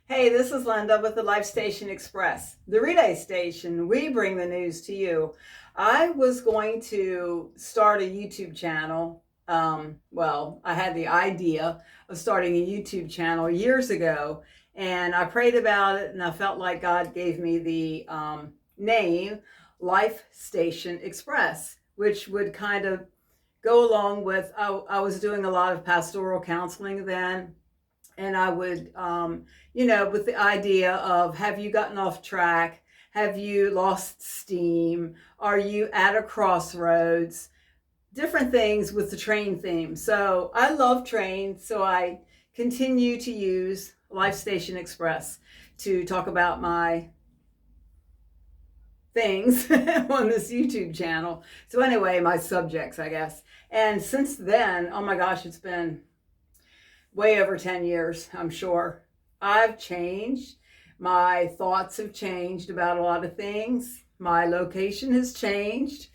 Hey, this is Linda with the Life Station Express, the relay station. We bring the news to you. I was going to start a YouTube channel. I had the idea of starting a YouTube channel years ago, and I prayed about it, and I felt like God gave me the name Life Station Express, which would kind of go along with. I was doing a lot of pastoral counseling then, and I would, with the idea of, have you gotten off track? Have you lost steam? Are you at a crossroads? Different things with the train theme. So I love trains, so I continue to use Life Station Express to talk about my things on this YouTube channel. So anyway, my subjects, I guess. And since then, oh my gosh, it's been way over 10 years, I'm sure. I've changed. My thoughts have changed about a lot of things. My location has changed.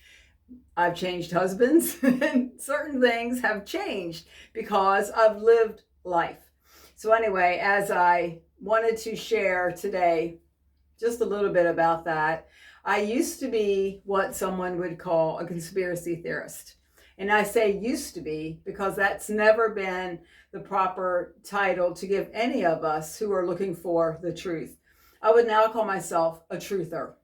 I've changed husbands, and certain things have changed because I've lived life. So, anyway, as I wanted to share today just a little bit about that, I used to be what someone would call a conspiracy theorist. And I say used to be because that's never been the proper title to give any of us who are looking for the truth. I would now call myself a truther.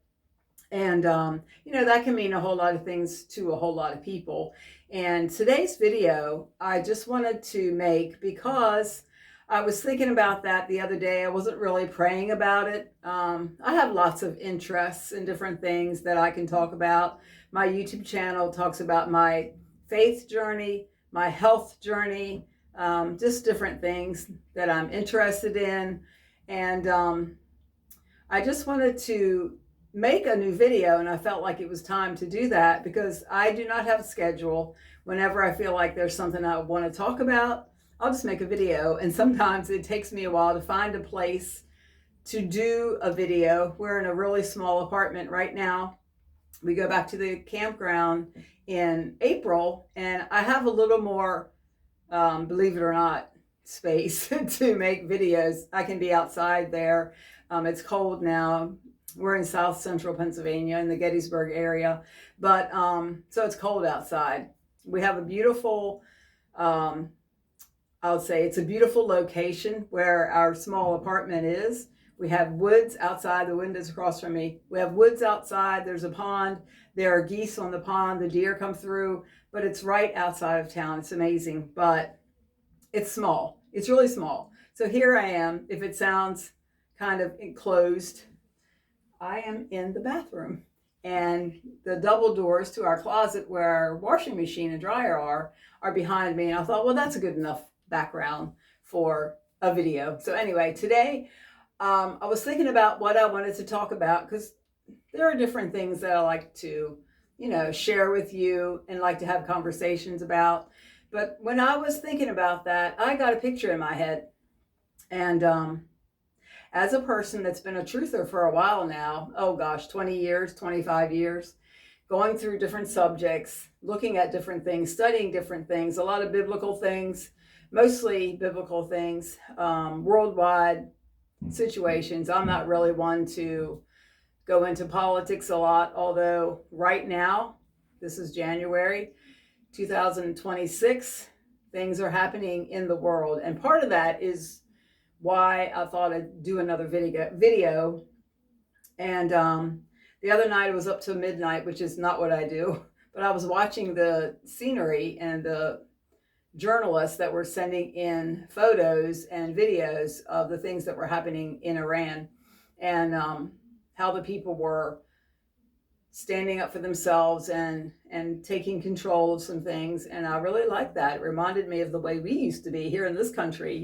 And, that can mean a whole lot of things to a whole lot of people. And today's video, I just wanted to make because I was thinking about that the other day. I wasn't really praying about it. I have lots of interests in different things that I can talk about. My YouTube channel talks about my faith journey, my health journey, just different things that I'm interested in. And I just wanted to make a new video, and I felt like it was time to do that because I do not have a schedule. Whenever I feel like there's something I want to talk about, I'll just make a video. And sometimes it takes me a while to find a place to do a video. We're in a really small apartment right now. We go back to the campground in April, and I have a little more, believe it or not, space to make videos. I can be outside there. It's cold now. We're in South Central Pennsylvania in the Gettysburg area, but so it's cold outside. We have a beautiful, I would say it's a beautiful location where our small apartment is. We have woods outside, the windows across from me. We have woods outside, there's a pond, there are geese on the pond, the deer come through, but it's right outside of town. It's amazing, but it's small. It's really small. So here I am. If it sounds kind of enclosed, I am in the bathroom. And the double doors to our closet where our washing machine and dryer are behind me. And I thought, well, that's a good enough background for a video. So anyway, today I was thinking about what I wanted to talk about because there are different things that I like to, share with you and like to have conversations about. But when I was thinking about that, I got a picture in my head. And as a person that's been a truther for a while now, oh gosh, 20 years, 25 years, going through different subjects, looking at different things, studying different things, a lot of biblical things, mostly biblical things, worldwide situations. I'm not really one to go into politics a lot, although right now, this is January 2026, things are happening in the world. And part of that is why I thought I'd do another video. And the other night it was up to midnight, which is not what I do, but I was watching the scenery and the journalists that were sending in photos and videos of the things that were happening in Iran, and how the people were standing up for themselves and taking control of some things. And I really liked that. It reminded me of the way we used to be here in this country.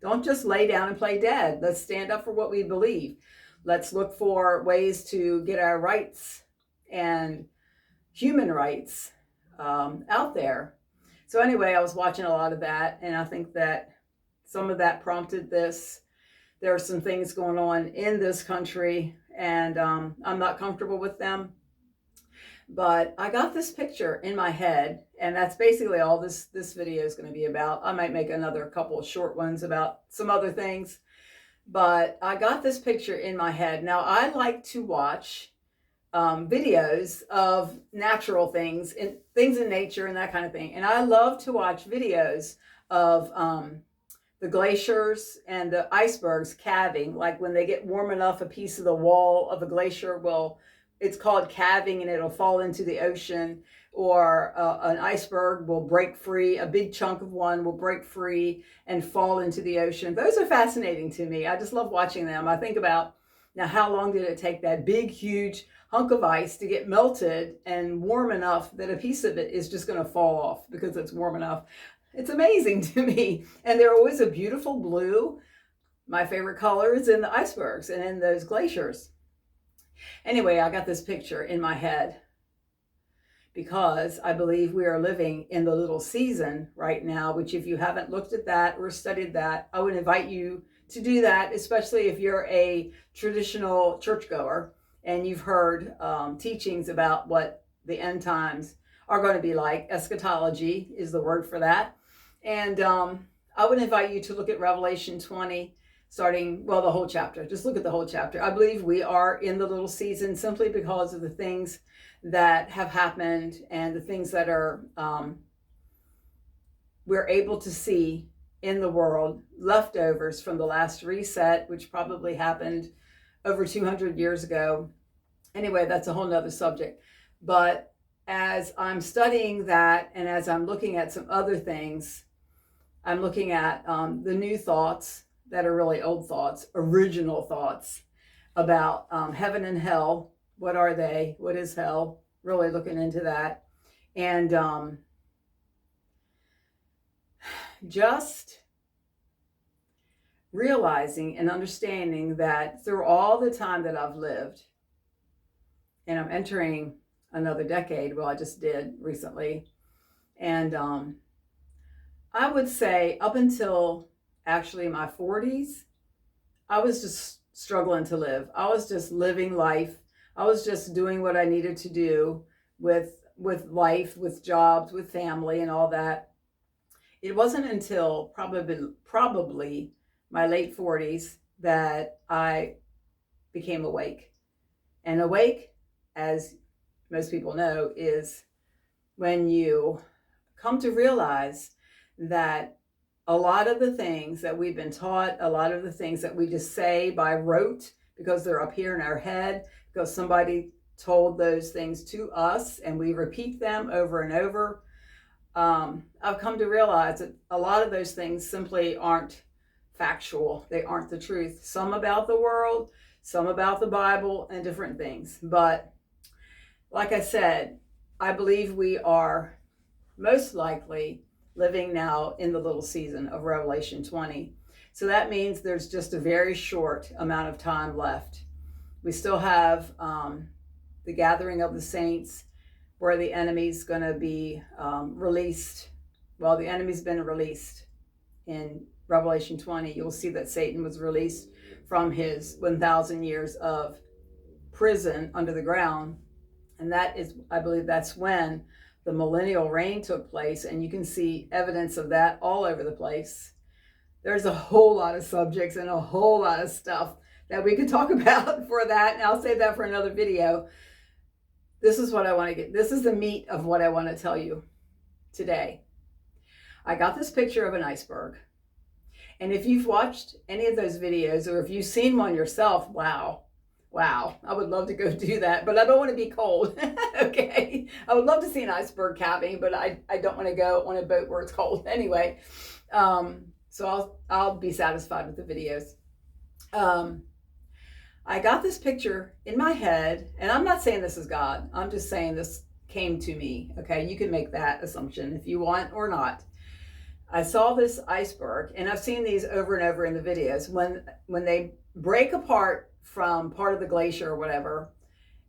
Don't just lay down and play dead. Let's stand up for what we believe. Let's look for ways to get our rights and human rights out there. So anyway, I was watching a lot of that, and I think that some of that prompted this. There are some things going on in this country, and I'm not comfortable with them. But I got this picture in my head, and that's basically all this video is going to be about. I might make another couple of short ones about some other things. But I got this picture in my head. Now, I like to watch videos of natural things and things in nature and that kind of thing. And I love to watch videos of the glaciers and the icebergs calving. Like when they get warm enough, a piece of the wall of a glacier will, it's called calving, and it'll fall into the ocean. Or an iceberg will break free, a big chunk of one will break free and fall into the ocean. Those are fascinating to me. I just love watching them. I think about, now, how long did it take that big, huge hunk of ice to get melted and warm enough that a piece of it is just going to fall off because it's warm enough? It's amazing to me. And they're always a beautiful blue. My favorite color is in the icebergs and in those glaciers. Anyway, I got this picture in my head because I believe we are living in the little season right now, which if you haven't looked at that or studied that, I would invite you to do that, especially if you're a traditional churchgoer and you've heard teachings about what the end times are going to be like. Eschatology is the word for that. And I would invite you to look at Revelation 20, starting, well, the whole chapter. Just look at the whole chapter. I believe we are in the little season simply because of the things that have happened and the things that are we're able to see in the world, leftovers from the last reset, which probably happened over 200 years ago. Anyway, that's a whole nother subject. But as I'm studying that and as I'm looking at some other things, I'm looking at the new thoughts that are really old thoughts, original thoughts about heaven and hell. What are they? What is hell? Really looking into that. And just realizing and understanding that through all the time that I've lived, and I'm entering another decade, well, I just did recently, and I would say up until actually my 40s, I was just struggling to live. I was just living life. I was just doing what I needed to do with life, with jobs, with family and all that. It wasn't until probably my late 40s that I became awake. And awake, as most people know, is when you come to realize that a lot of the things that we've been taught, a lot of the things that we just say by rote because they're up here in our head, because somebody told those things to us and we repeat them over and over. I've come to realize that a lot of those things simply aren't factual. They aren't the truth. Some about the world, some about the Bible, and different things. But like I said, I believe we are most likely living now in the little season of Revelation 20. So that means there's just a very short amount of time left. We still have the gathering of the saints, where the enemy's going to be released. Well, the enemy's been released in Revelation 20. You'll see that Satan was released from his 1,000 years of prison under the ground. And that is, I believe that's when the millennial reign took place. And you can see evidence of that all over the place. There's a whole lot of subjects and a whole lot of stuff that we could talk about for that. And I'll save that for another video. This is what I want to get. This is the meat of what I want to tell you today. I got this picture of an iceberg. And if you've watched any of those videos, or if you've seen one yourself, wow, I would love to go do that, but I don't want to be cold. Okay. I would love to see an iceberg calving, but I don't want to go on a boat where it's cold anyway. So I'll be satisfied with the videos. I got this picture in my head, and I'm not saying this is God. I'm just saying this came to me. Okay. You can make that assumption if you want or not. I saw this iceberg, and I've seen these over and over in the videos. When they break apart from part of the glacier or whatever,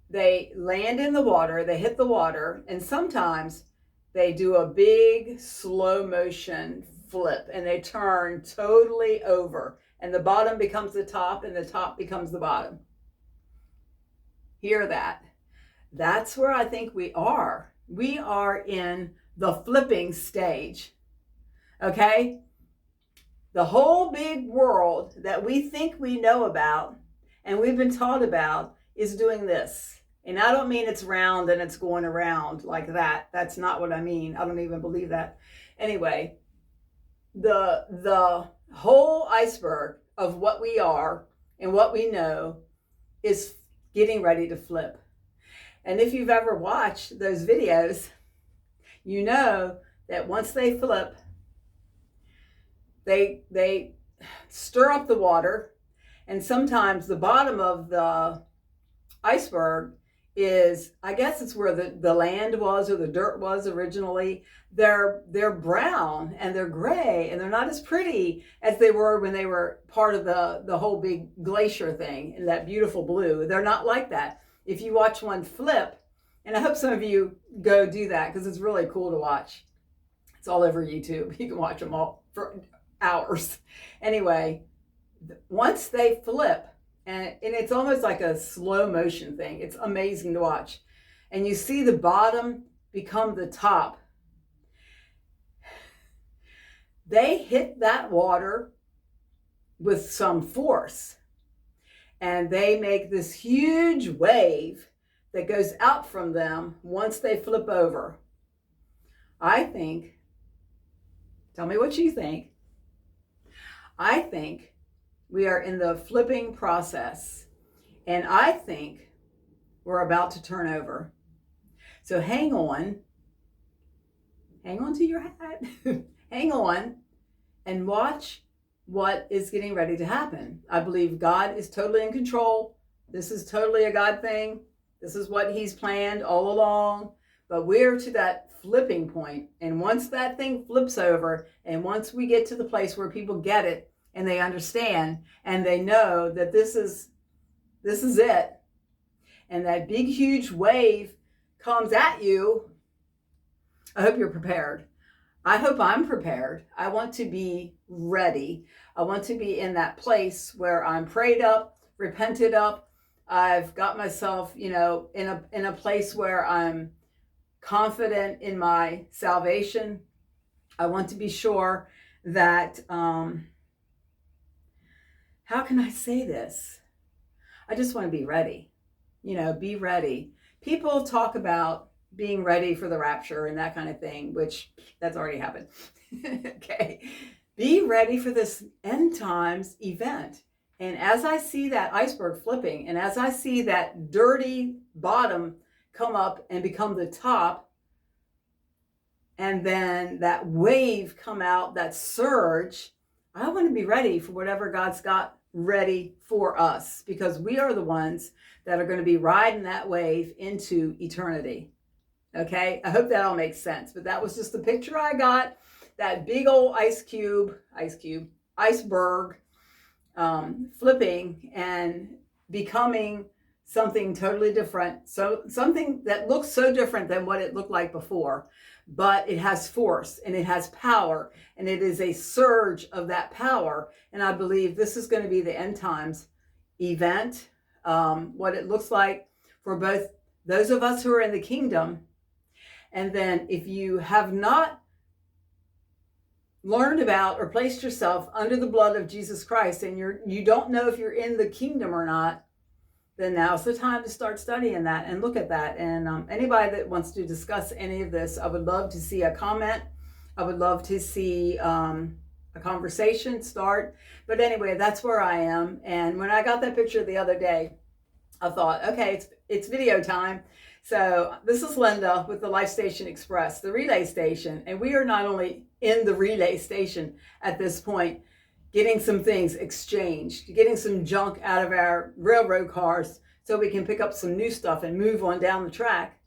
they land in the water, they hit the water, and sometimes they do a big slow motion flip and they turn totally over, and the bottom becomes the top and the top becomes the bottom. Hear that? That's where I think we are. We are in the flipping stage. Okay? The whole big world that we think we know about and we've been taught about is doing this. And I don't mean it's round and it's going around like that. That's not what I mean. I don't even believe that. Anyway, the whole iceberg of what we are and what we know is getting ready to flip. And if you've ever watched those videos, you know that once they flip, they stir up the water, and sometimes the bottom of the iceberg is, I guess it's where the land was or the dirt was originally. They're brown and they're gray and they're not as pretty as they were when they were part of the whole big glacier thing and that beautiful blue. They're not like that. If you watch one flip, and I hope some of you go do that because it's really cool to watch. It's all over YouTube. You can watch them all for hours. Anyway, once they flip, and it's almost like a slow motion thing. It's amazing to watch. And you see the bottom become the top. They hit that water with some force. And they make this huge wave that goes out from them once they flip over. I think, tell me what you think. I think we are in the flipping process, and I think we're about to turn over. So hang on to your hat, hang on, and watch what is getting ready to happen. I believe God is totally in control. This is totally a God thing. This is what he's planned all along, but we're to that flipping point. And once that thing flips over, and once we get to the place where people get it, and they understand and they know that this is it, and that big huge wave comes at you, I hope you're prepared. I hope I'm prepared. I want to be ready. I want to be in that place where I'm prayed up, repented up. I've got myself, in a place where I'm confident in my salvation. I want to be sure that how can I say this? I just want to be ready. Be ready. People talk about being ready for the rapture and that kind of thing, which that's already happened. Okay. Be ready for this end times event. And as I see that iceberg flipping, and as I see that dirty bottom come up and become the top, and then that wave come out, that surge, I want to be ready for whatever God's got ready for us, because we are the ones that are going to be riding that wave into eternity. Okay, I hope that all makes sense, but that was just the picture I got. That big old iceberg flipping and becoming something totally different. So something that looks so different than what it looked like before, but it has force and it has power, and it is a surge of that power. And I believe this is going to be the end times event, what it looks like for both those of us who are in the kingdom. And then if you have not learned about or placed yourself under the blood of Jesus Christ, and you don't know if you're in the kingdom or not, then now's the time to start studying that and look at that. And anybody that wants to discuss any of this, I would love to see a comment. I would love to see a conversation start. But anyway, that's where I am. And when I got that picture the other day, I thought, okay, it's video time. So this is Linda with the Life Station Express, the relay station. And we are not only in the relay station at this point, getting some things exchanged, getting some junk out of our railroad cars so we can pick up some new stuff and move on down the track.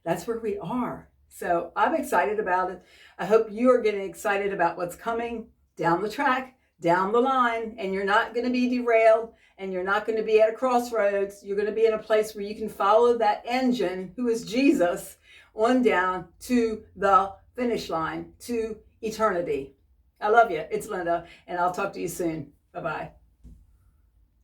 That's where we are. So I'm excited about it. I hope you are getting excited about what's coming down the track, down the line, and you're not going to be derailed, and you're not going to be at a crossroads. You're going to be in a place where you can follow that engine, who is Jesus, on down to the finish line, to eternity. I love you. It's Linda, and I'll talk to you soon. Bye-bye.